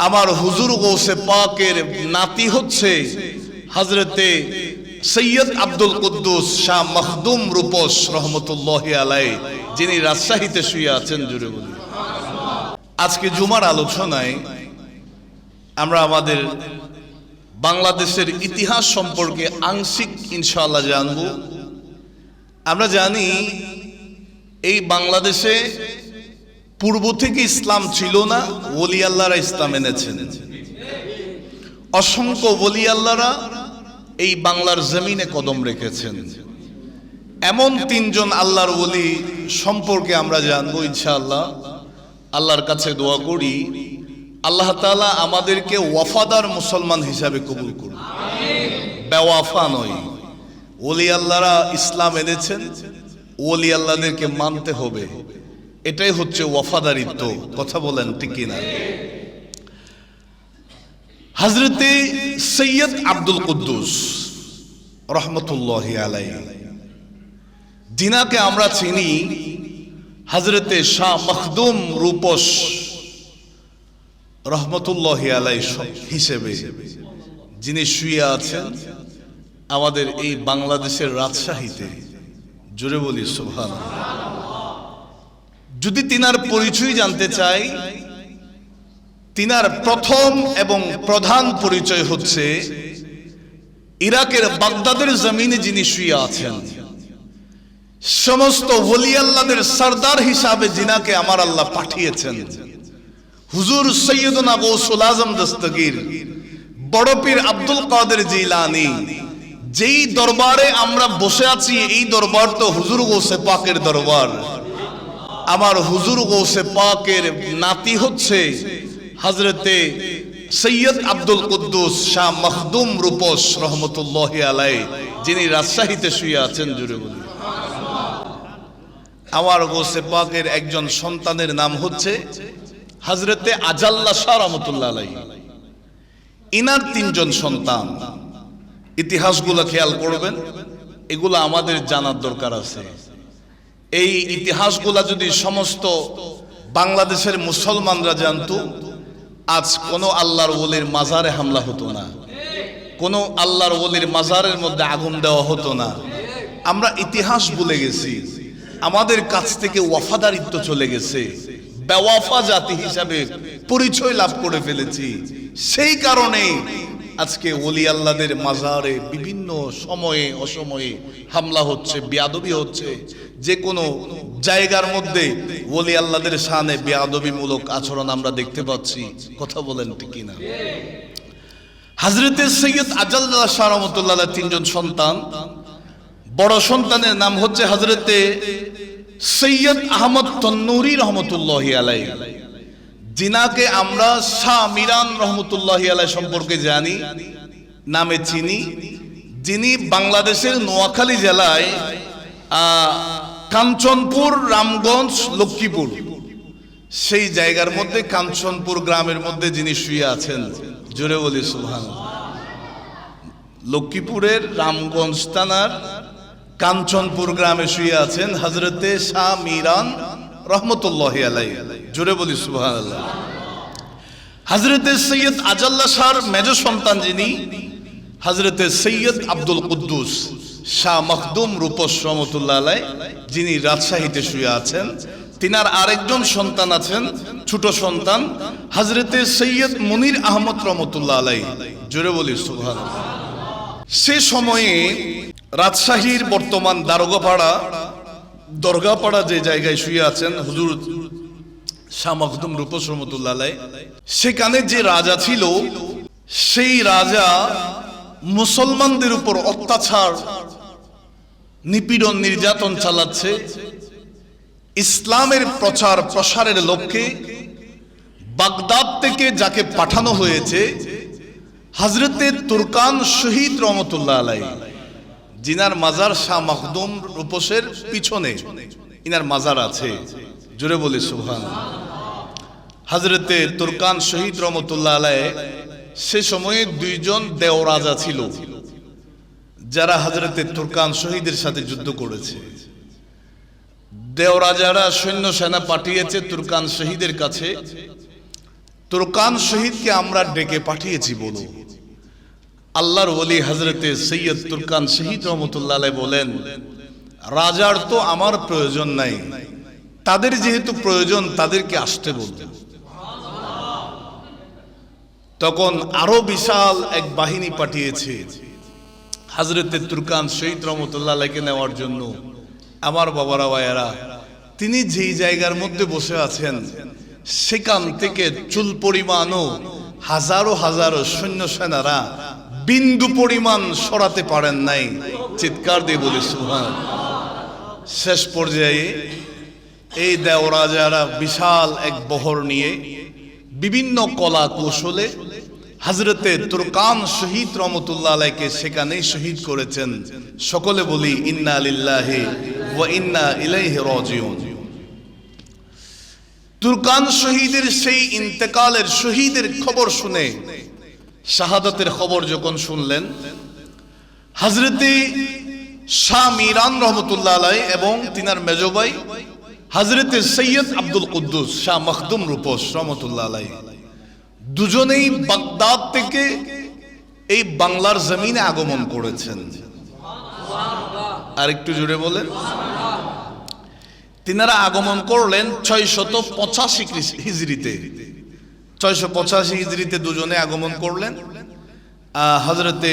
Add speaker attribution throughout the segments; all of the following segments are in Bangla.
Speaker 1: আমার হুজুর গৌসে পাকের নাতি হচ্ছে হযরতে সৈয়দ আব্দুল কুদ্দুস শাহ মখদুম রূপস রহমতুল্লাহি আলাইহি, যিনি রাজশাহীতে শুয়ে আছেন। জুড়ে বলি আজকে জুমার আলোচনায় আমরা আমাদের বাংলাদেশের ইতিহাস সম্পর্কে আংশিক ইনশাআল্লাহ জানব। আমরা জানি এই বাংলাদেশে পূর্ব থেকে ইসলাম ছিল না, ওলি আল্লাহরা ইসলাম এনেছেন। অসংখ্য ওলি আল্লাহরা এই বাংলার জমিনে কদম রেখেছেন। এমন তিনজন আল্লাহর ওলি সম্পর্কে আমরা জানবো ইনশাআল্লাহ। আল্লাহর কাছে দোয়া করি আল্লাহ তাআলা আমাদেরকে ওয়াফাদার মুসলমান হিসাবে কবুল করুন, বেওয়াফা নয়। ওলি আল্লাহরা ইসলাম এনেছেন, ওলি আল্লাহদেরকে মানতে হবে, এটাই হচ্ছে ওয়াফাদারিত্ব। কথা বলেন ঠিক কিনা? হযরতে সৈয়দ আব্দুল কুদ্দুস রহমতুল্লাহি আলাইহি, যিনাকে আমরা চিনি হযরতে শাহ মখদুম রূপস রহমতুল্লাহি আলাইহি হিসেবে, যিনি শুয়ে আছেন আমাদের এই বাংলাদেশের রাজশাহীতে। জোরে বলি সুবহানাল্লাহ। যদি তিনার পরিচয় জানতে চাই, তিনার প্রথম এবং প্রধান পরিচয় হচ্ছে ইরাকের বাগদাদের জমিনে যিনি শুয়ে আছেন, সমস্ত ওলি আল্লাহদের সরদার হিসাবে যিনাকে আমার আল্লাহ পাঠিয়েছেন, হুজুর সৈয়দনা গৌসুল আজম দস্তগীর বড় পীর আব্দুল কাদের জিলানী, যেই দরবারে আমরা বসে আছি, এই দরবার তো হুজুর গৌসে পাকের দরবার। আমার হুজুর গৌসে পাকের নাতি হচ্ছে হযরতে সৈয়দ আব্দুল কুদ্দুস শাহ মখদুম রূপস রহমতুল্লাহি আলাইহি, যিনি রাজশাহীতে শুয়ে আছেন। জুড়ে বলি আমার গৌসে পাকের একজন সন্তানের নাম হচ্ছে হযরতে আজাল্লা শাহ রহমতুল্লাহ আলাইহি। ইনার তিনজন সন্তান। ইতিহাসগুলো খেয়াল করবেন, এগুলো আমাদের জানার দরকার আছে। এই ইতিহাসগুলা যদি সমস্ত বাংলাদেশের মুসলমানরা জানতো, আজ কোন আল্লাহর ওলির মাজারে হামলা হতো না, কোন আল্লাহর ওলির মাজারের মধ্যে আগুন দেওয়া হতো না। আমরা ইতিহাস ভুলে গেছি, আমাদের কাছ থেকে ওয়াফাদারিত্ব চলে গেছে, বেওয়াফা জাতি হিসাবে পরিচয় লাভ করে ফেলেছি। সেই কারণে আজকে ওলি আল্লাহদের মাজারে বিভিন্ন সময়ে অসময়ে হামলা হচ্ছে, বেয়াদবি হচ্ছে। যে কোনো জায়গার মধ্যে ওলি আল্লাহদের শানে বেয়াদবিমূলক আচরণ আমরা দেখতে পাচ্ছি। কথা বলেন ঠিক কিনা? হযরতে সৈয়দ আজাল্লাহ শাহ রহমতুল্লাহ তিনজন সন্তান। বড় সন্তানের নাম হচ্ছে হযরতে সৈয়দ আহমদ তন্নুরি রহমতুল্লাহি আলাইহি, যিনাকে আমরা শাহ মিরান রহমতুল্লাহি আলাইহি সম্পর্কে জানি, নামে চিনি। যিনি বাংলাদেশের নোয়াখালী জেলায় কাঞ্চনপুর, রামগঞ্জ, লক্ষ্মীপুর, সেই জায়গার মধ্যে কাঞ্চনপুর গ্রামের মধ্যে যিনি শুয়ে আছেন। জোরে বলি সুবহানাল্লাহ। লক্ষ্মীপুরের রামগঞ্জ থানার কাঞ্চনপুর গ্রামে শুয়ে আছেন হযরতে শাহ মিরান রহমতুল্লাহি আলাইহি। জোরে বলি সুবহানাল্লাহ। হযরতে সৈয়দ আজাল্লা শাহর মেজ সন্তান যিনি হযরতে সৈয়দ আব্দুল কুদ্দুস শাহ মখদুম রূপস রহমতুল্লাহ আলাইহি, যিনি রাজশাহীতে শুয়ে আছেন। তিনার আরেকজন সন্তান আছেন, ছোট সন্তান হযরতে সৈয়দ মুনির আহমদ রহমতুল্লাহ আলাইহি। জোরে বলি সুবহানাল্লাহ। সে সময়ে রাজশাহীর বর্তমান দরগাপাড়া যে জায়গায় শুয়ে আছেন হুজুর শাহ মখদুম রূপস রহমতুল্লাহ আলাইহি, সেখানে যে রাজা ছিল, সেই রাজা মুসলমানদের উপর অত্যাচার, নিপীড়ন, নির্যাতন চালাচ্ছে। ইসলামের প্রচার প্রসারের লক্ষ্যে বাগদাদ থেকে যাকে পাঠানো হয়েছে হযরতে তুরকান শহীদ রহমতুল্লাহ আলাইহি, জিনার মাজার শাহ মখদুম রূপসের পিছনে ইনার মাজার আছে। জোরে বলি সুবহানাল্লাহ। হযরতে তুরকান শহীদ রহমতুল্লাহ আলাইহি, সে সময়ে দুইজন দেওরাজা ছিল যারা হযরতে তুরকান শহীদের সাথে যুদ্ধ করেছে। দেওরাজারা সৈন্য সেনা পাঠিয়েছে তুরকান শহীদের কাছে, তুরকান শহীদকে আমরা ডেকে পাঠিয়েছি বলো। আল্লাহর ওলি হযরতে সৈয়দ তুরকান শহীদ রহমতুল্লাহ আলাইহি বলেন, রাজার তো আমার প্রয়োজন নাই, তাদের যেহেতু প্রয়োজন তাদেরকে আসতে বলতে। তখন আরো বিশাল এক বাহিনী পাঠিয়েছে হযরতে তুরকান শহীদ রহমতুল্লাহ আলাইহিকে নেওয়ার জন্য। আমার বাবারা ভাইয়েরা, তিনি যেই জায়গার মধ্যে বসে আছেন সেখান থেকে চুল পরিমাণও হাজারো হাজারো সৈন্য সেনারা বিন্দু পরিমাণ সরাতে পারেন নাই। চিৎকার দিয়ে বলি সুবহানাল্লাহ। শেষ পর্যায়ে এই দেওরাজারা বিশাল এক বহর নিয়ে বিভিন্ন কলা কৌশলে হযরতে তুরকান শহীদ রহমতুল্লাহ আলাইহিকে সেখানেই শহীদ করেছেন। সকলে বলি ইন্না লিল্লাহি ওয়া ইন্না ইলাইহি রাজিউন। তুরকান শহীদের সেই ইন্তেকালের শহীদের খবর শুনে, শাহাদাতের খবর যখন শুনলেন, হযরতে শাহ মিরান রহমতুল্লাহ আলাইহি এবং তিনার মেজো ভাই হযরতে সৈয়দ আব্দুল কুদ্দুস শাহ মখদুম রূপস রহমতুল্লাহ আলাইহি দুজনেই বাগদাদ থেকে এই বাংলার জমিনে আগমন করেছেন। আর একটু জোরে বলেন। তিনারা আগমন করলেন 685 হিজরিতে। 685 হিজরিতে দুজনে আগমন করলেন। হযরতে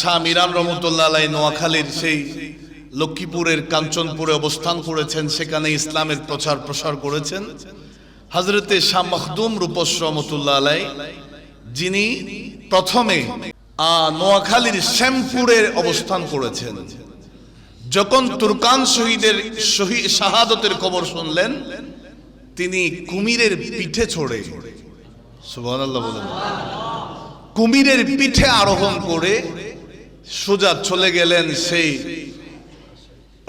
Speaker 1: শাহ মিরান রহমতুল্লাহ আলাইহি নোয়াখালীর সেই লক্ষ্মীপুরের কাঞ্চনপুরে অবস্থান করেছেন, সেখানে ইসলামের প্রচার প্রসার করেছেন। হযরতে শাহ মখদুম রূপস রহমতুল্লাহ আলাইহি যিনি প্রথমে নোয়াখালীর শ্যামপুরে অবস্থান করেছেন। যখন তুরকান শহীদের শাহাদতের খবর শুনলেন, তিনি কুমিরের পিঠে চড়ে, সুবহানাল্লাহ বলেন, কুমিরের পিঠে আরোহণ করে সোজা চলে গেলেন সেই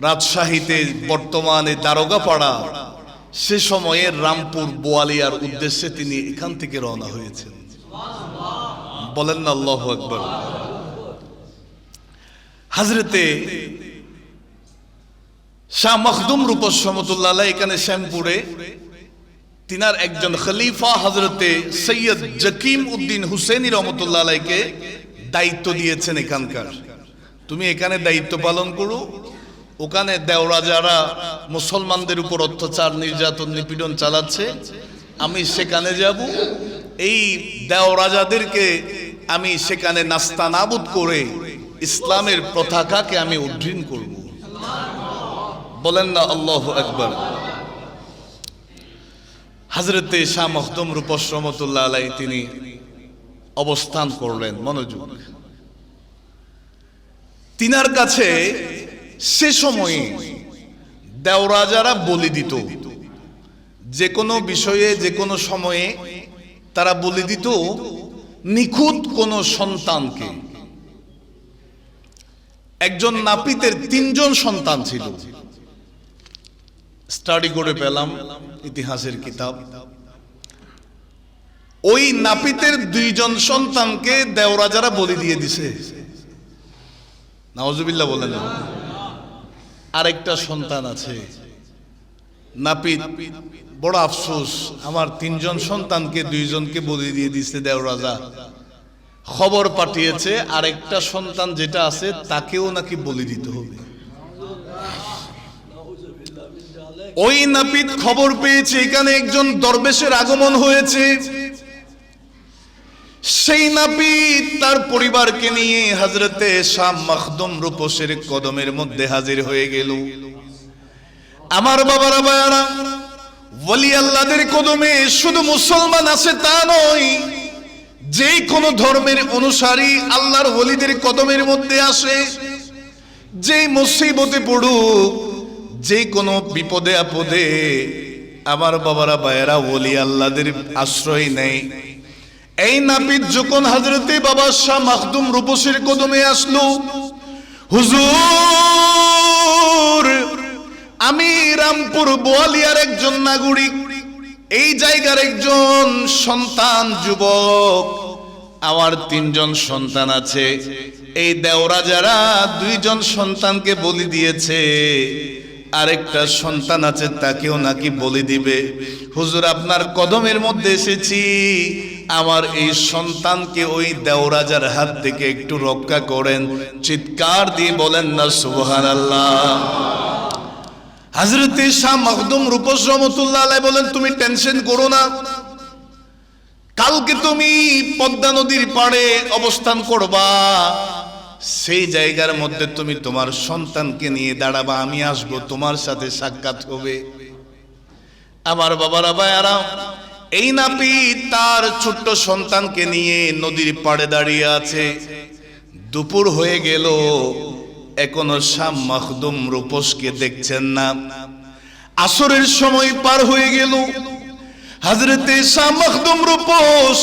Speaker 1: রাজশাহীতে, বর্তমানে দারোগাপাড়া, সে সময়ে রামপুর বোয়ালিয়ার উদ্দেশ্যে তিনি এখান থেকে রওনা হয়েছেন। বলেন না আল্লাহু আকবার। হযরতে শাহ মখদুম রূপস রহমতুল্লাহ আলাইহি এখানে শ্যামপুরে তিনার একজন খলিফা হযরতে সৈয়দ জকিম উদ্দিন হুসেনি রহমতুল্লাহ আলাইহিকে দায়িত্ব দিয়েছেন এখানকার। তুমি এখানে দায়িত্ব পালন করো, ওখানে দেওরাজারা মুসলমানদের উপর অত্যাচার নির্যাতন নিপীড়ন চালাচ্ছে, আমি সেখানে যাব, এই দেওরাজাদেরকে আমি সেখানে নাস্তানাবুদ করে ইসলামের পতাকাকে আমি উড্ডীন করব। বলেন না আল্লাহু আকবার। হযরতে শাহ মখদুম রূপস রহমতুল্লাহ আলাইহি তিনি অবস্থান করলেন। মনোযোগ। তিনার কাছে সে সময়ে দেওরাজারা বলি দিত, যে কোনো বিষয়ে যে কোনো সময়ে তারা বলি দিত নিখুঁত কোন সন্তানকে। একজন নাপিতের 3 জন সন্তান ছিল। স্টাডি করে পেলাম ইতিহাসের কিতাব। ওই নাপিতের 2 জন সন্তানকে দেওরাজারা বলি দিয়ে দিছে। নাউজুবিল্লাহ বলেন। আরেকটা সন্তান আছে। নাপিত বড় আফসোস, আমার 3 জন সন্তানকে 2 জনকে বলি দিয়ে দিছে দেওরাজা। খবর পাঠিয়েছে আরেকটা সন্তান যেটা আছে তাকেও নাকি বলি দিতে হবে। ওই নাপিত খবর পেয়েছে এখানে একজন দরবেশের আগমন হয়েছে। সেই নাপিত তার পরিবারকে নিয়ে হযরতে শাহ মখদুম রূপসের কদমের মধ্যে হাজির হয়ে গেল। আমার বাবারা ভাইয়ারা, ওলি আল্লাহদের কদমে শুধু মুসলমান আছে তা নয়, যে কোন ধর্মের অনুসারী আল্লাহর ওলিদের কদমের মধ্যে আসে, যে মুসিবতে পড়ুক, যে কোনো বিপদে আপদে আমার বাবারা ভাইয়েরা ওলি আল্লাহদের আশ্রয় নেয়। এই নাপিত যখন হযরতে বাবা শাহ মখদুম রূপসের কদমে আসলো, হুজুর আমি রামপুর বোয়ালিয়ার একজন নাগরিক, এই জায়গার একজন সন্তান যুবক, আমার 3 জন সন্তান আছে। এই দেওরাজারা 2 জন সন্তানকে বলি দিয়েছে, আরেকটা সন্তান আছে তাকেও নাকি বলি দিবে। হুজুর আপনার কদমের মধ্যে এসেছি, আমার এই সন্তানকে ওই দেওরাজার হাত থেকে একটু রক্ষা করেন। চিৎকার দিয়ে বলেন না সুবহানাল্লাহ। হযরতে শাহ মখদুম রূপস রহমাতুল্লাহ আলাইহি বলেন, তুমি টেনশন করো না, কালকে তুমি পদ্মা নদীর পাড়ে অবস্থান করবা, সেই জায়গার মধ্যে তুমি তোমার সন্তানকে নিয়ে দাঁড়াবা, আমি আসবো, তোমার সাথে সাক্ষাৎ হবে। আমার বাবারা ভাইয়ারা, এই নাপিত তার ছোট্ট সন্তানকে নিয়ে নদীর পাড়ে দাঁড়িয়ে আছে। দুপুর হয়ে গেল, এখনো শাহ মখদুম রূপসকে দেখছেন না। আসরের সময় পার হয়ে গেল। হযরতে শাহ মখদুম রূপস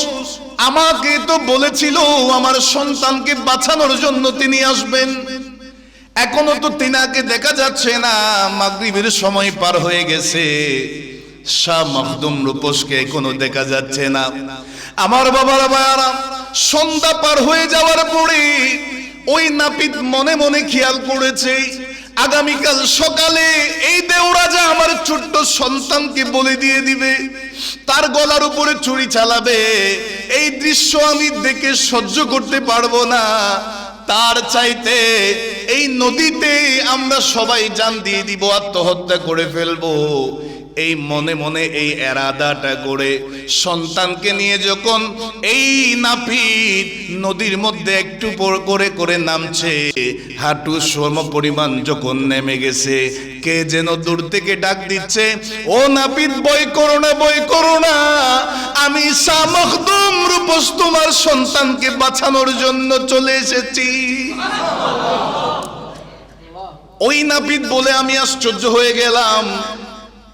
Speaker 1: আমাকে তো বলেছিল আমার সন্তানকে বাঁচানোর জন্য তিনি আসবেন, এখনো তো তিনাকে দেখা যাচ্ছে না। মাগরিবের সময় পার হয়ে গেছে, শাহ মখদুম রূপসকে এখনো দেখা যাচ্ছে না। আমার বাবারা ভাইয়ারা, সন্ধ্যা পার হয়ে যাওয়ার পরে ওই নাপিত মনে মনে খেয়াল করেছে, আগামীকাল সকালে এই দেওরাজা আমার ছোট্ট সন্তানকে বলে দিয়ে দিবে, তার গলার উপরে ছুরি চালাবে। এই দৃশ্য আমি দেখে সহ্য করতে পারবো না, তার চাইতে এই নদীতে আমরা সবাই জান দিয়ে দিব, আত্মহত্যা করে ফেলবো। এই মনে মনে এই এরাদাটা করে সন্তানকে নিয়ে যখন এই নাপিত নদীর মধ্যে একটু করে করে নামছে, হাঁটু সম পরিমাণ যখন নেমে গেছে, কে যেন দূর থেকে ডাক দিচ্ছে, ও নাপিত ভয় করো না, ভয় করো না, আমি শাহ মখদুম রূপস তোমার সন্তানকে বাঁচানোর জন্য চলে এসেছি। ওই নাপিত বলে আমি আশ্চর্য হয়ে গেলাম,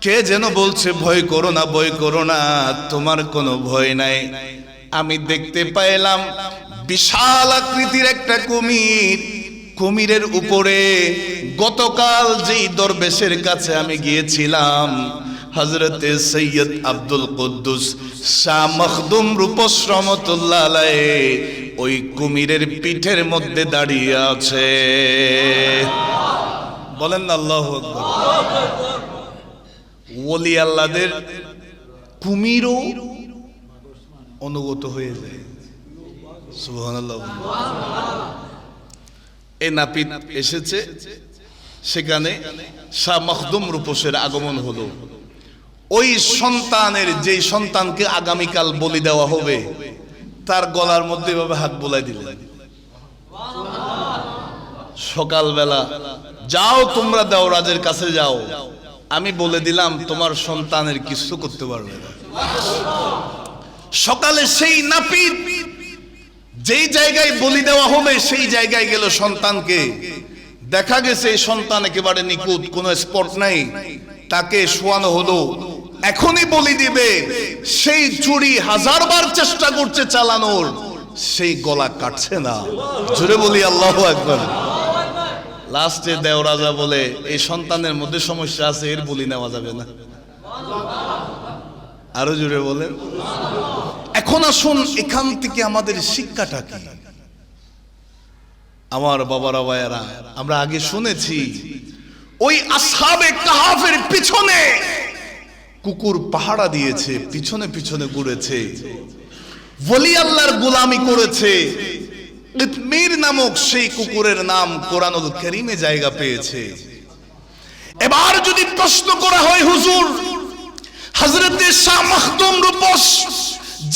Speaker 1: কে যেন বলছে ভয় করো না, ভয় করো না, তোমার কোনো ভয় নাই। আমি দেখতে পাইলাম বিশাল আকৃতির একটা কুমির, কুমিরের উপরে গতকাল যেই দরবেশের কাছে আমি গিয়েছিলাম, হযরতে সৈয়দ আব্দুল কুদ্দুস শাহ মখদুম রূপস রহমাতুল্লাহ আলাইহি ওই কুমিরের পিঠের মধ্যে দাঁড়িয়ে আছে। বলেন না আল্লাহু আকবার। ওলি আল্লাহদের কুমিরও অনুগত হয়ে যায়, সুবহানাল্লাহ। এই নাপিত এসেছে, সেখানে শাহ মখদুম রূপসের আগমন হলো। ওই সন্তানের, যেই সন্তানকে আগামীকাল বলি দেওয়া হবে, তার গলার মধ্যে এভাবে হাত বোলাই দিলেন। সকালবেলা, যাও তোমরা দেওরাজের কাছে যাও, আমি বলে দিলাম তোমার সন্তানের কিছু করতে পারবে না। সকালে সেই নাপিত যেই জায়গায় বলি দেওয়া হবে সেই জায়গায় গেল, সন্তানকে দেখা গেছে এই সন্তান একেবারে নিখুঁত, কোনো স্পট নাই, তাকে শোয়ানো হলো, এখনই বলি দিবে। সেই ছুরি হাজারবার চেষ্টা করছে চালানোর, সেই গলা কাটছে না। জোরে বলি আল্লাহু আকবার। লাস্টে দেওরাজা বলে, এই সন্তানের মধ্যে সমস্যা আছে, এর বলি নেওয়া যাবে না। আরো জোরে বলেন। এখন আসুন, এখান থেকে আমাদের শিক্ষাটা কি? আমার বাবারা ভাইয়ারা, আমরা আগে শুনেছি ওই আসহাবে কাহাফের পিছনে কুকুর পাহারা দিয়েছে, পিছনে পিছনে ঘুরেছে, ওলি আল্লাহর গোলামি করেছে। কিতমির নামক সেই কুকুরের নাম কোরআনুল কারীমে জায়গা পেয়েছে। এবার যদি প্রশ্ন করা হয়, হুজুর হযরতে শাহ মখদুম রূপস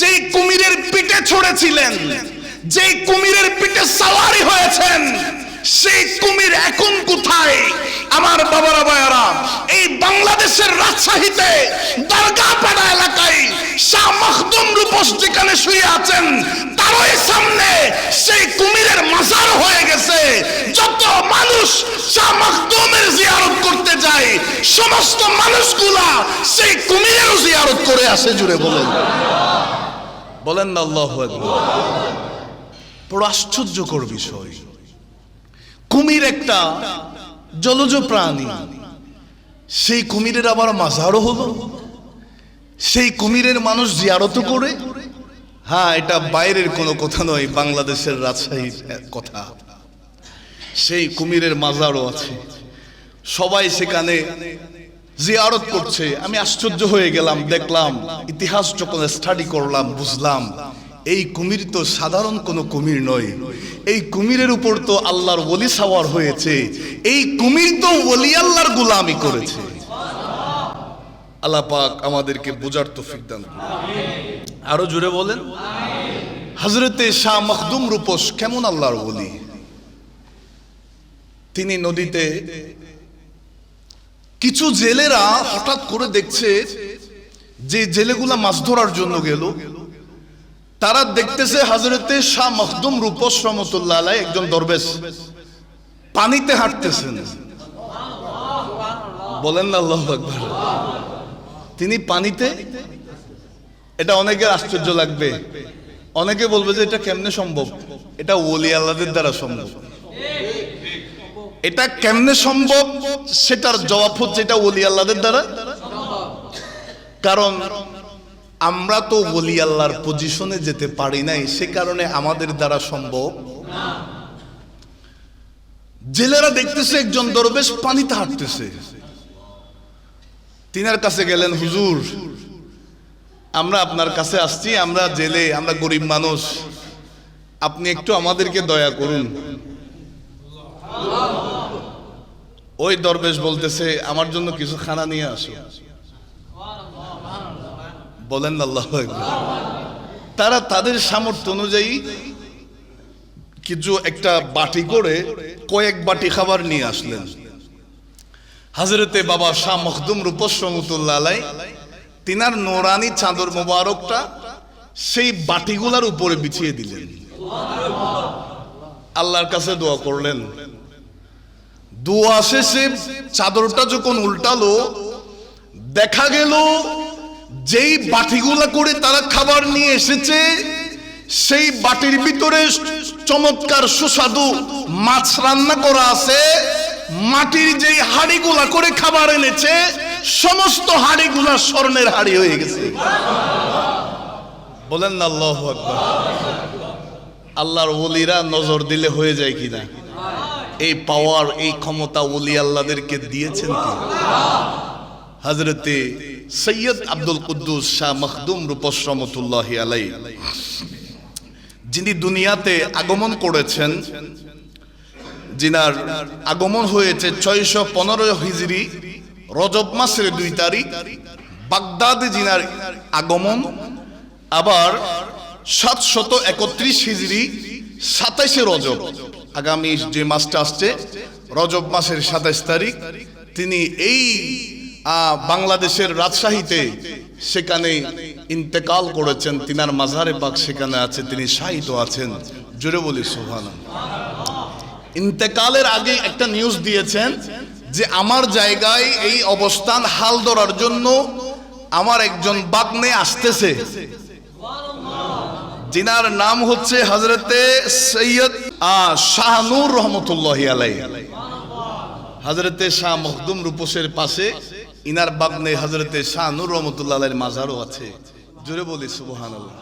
Speaker 1: যেই কুমিরের পিঠে চড়েছিলেন, যেই কুমিরের পিঠে সাওয়ারি হয়েছেন, সেই কুমির এখন কোথায়? আমার বাবারা ভাইয়ারা, এই বাংলাদেশের রাজশাহীতে দরগাপাড়া এলাকায় শাহ মখদুম রূপস যেখানে শুয়ে আছেন, তারই সামনে সেই কুমিরের মাজার হয়ে গেছে। যত মানুষ শাহ মখদুমের জিয়ারত করতে যায়, সমস্ত মানুষগুলা সেই কুমিরের জিয়ারত করে আসে। জুড়ে বলেন, বলেন না আল্লাহু আকবার। বড় আশ্চর্যকর বিষয়, কুমির একটা জলজ প্রাণী, সেই কুমিরের আবার মাজারও হলো, সেই কুমিরের মানুষ জিয়ারত করে। হ্যাঁ, এটা বাইরের কোনো কথা নয়, বাংলাদেশের রাজশাহীর কথা। সেই কুমিরের মাজারও আছে। সবাই সেখানে জিয়ারত করছে। আমি আশ্চর্য হয়ে গেলাম, দেখলাম ইতিহাস যখন স্টাডি করলাম বুঝলাম এই কুমির তো সাধারণ কোনো কুমির নয়, এই কুমিরের উপর তো আল্লাহর ওলি সাওয়ার হয়েছে, এই কুমির তো ওলি আল্লাহর গোলামি করেছে। আল্লাহ পাক আমাদেরকে বোঝার তৌফিক দান করুন। আরো জোরে বলেন। হযরতে শাহ মখদুম রূপস কেমন আল্লাহর ওলি। তিনি নদীতে, কিছু জেলেরা হঠাৎ করে দেখছে যে জেলেগুলা মাছ ধরার জন্য গেল, তারা দেখতেছে হযরতে শাহ মখদুম রূপস রহমাতুল্লাহ আলাইহি একজন দরবেশ পানিতে হাঁটতেছেন। বলেন না আল্লাহু আকবার। তিনি পানিতে, এটা অনেকের আশ্চর্য লাগবে, অনেকে বলবে যে এটা কেমনে সম্ভব, এটা ওলি আল্লাহদের দ্বারা সম্ভব। এটা কেমনে সম্ভব সেটার জবাব হচ্ছে এটা ওলি আল্লাহদের দ্বারা। কারণ আমরা তো ওলি আল্লাহর পজিশনে যেতে পারি নাই, সে কারণে আমাদের দ্বারা সম্ভব না। জেলেরা দেখতেছে একজন দরবেশ পানিতে হাঁটতেছে, তিনার কাছে গেলেন, হুজুর আমরা আপনার কাছে আসছি, আমরা জেলে, আমরা গরিব মানুষ, আপনি একটু আমাদেরকে দয়া করুন। ওই দরবেশ বলতেছে আমার জন্য কিছু খানা নিয়ে আসো। বলেন আল্লাহু আকবার। তারা তাদের সামর্থ্য অনুযায়ী কিছু একটা বাটি করে কয়েক বাটি খাবার নিয়ে আসলেন। হযরতে বাবা শাহ মখদুম রূপস রহমাতুল্লাহ আলাইহি তিনার নোরানি চাদর মোবারকটা সেই বাটিগুলার উপরে বিছিয়ে দিলেন, আল্লাহর কাছে দোয়া করলেন। দোয়া শেষে চাদরটা যখন উল্টালো, দেখা গেল যেই বাটিগুলা করে তারা খাবার নিয়ে এসেছে সেই বাটির ভিতরে চমৎকার সুস্বাদু মাছ রান্না করা আছে। মাটির যেই হাড়িগুলা করে খাবার এনেছে সমস্ত হাড়িগুলা স্বর্ণের হাড়ি হয়ে গেছে। বলেন না আল্লাহু আকবার। আল্লাহর ওলিরা নজর দিলে হয়ে যায় কিনা? এই পাওয়ার, এই ক্ষমতা ওলি আল্লাহদেরকে দিয়েছেন কি? হযরতে সৈয়দ আব্দুল কুদ্দুস শাহ মখদুম রূপস রহমাতুল্লাহি আলাইহি যিনি দুনিয়াতে আগমন করেছেন, যিনার আগমন হয়েছে 615 হিজরি রজব মাসের 2 তারিখ, বাগদাদে যিনার আগমন, আবার 731 হিজরি 27 রজব, আগামী যে মাসটা আসছে রজব মাসের 27 তারিখ, তিনি এই বাংলাদেশের রাজশাহীতে সেখানে ইন্তেকাল করেছেন। তিনার মাজারে পাক সেখানে আছে, তিনি শাহিদ আছেন। জোরে বলি সুবহানাল্লাহ। ইন্তেকালের আগে একটা নিউজ দিয়েছেন যে আমার জায়গায় এই অবস্থান হাল ধরার জন্য আমার একজন বাগ্নে আসতেছে, যিনার নাম হচ্ছে হযরতে সৈয়দ শাহনূর রহমতুল্লাহি আলাইহি। হযরতে শাহ মখদুম রূপসের পাশে ইনার বাগ্নে হযরতে শাহনূর রহমতুল্লাহ আলাইহির মাজারও আছে। জোরে বলি সুবহানাল্লাহ।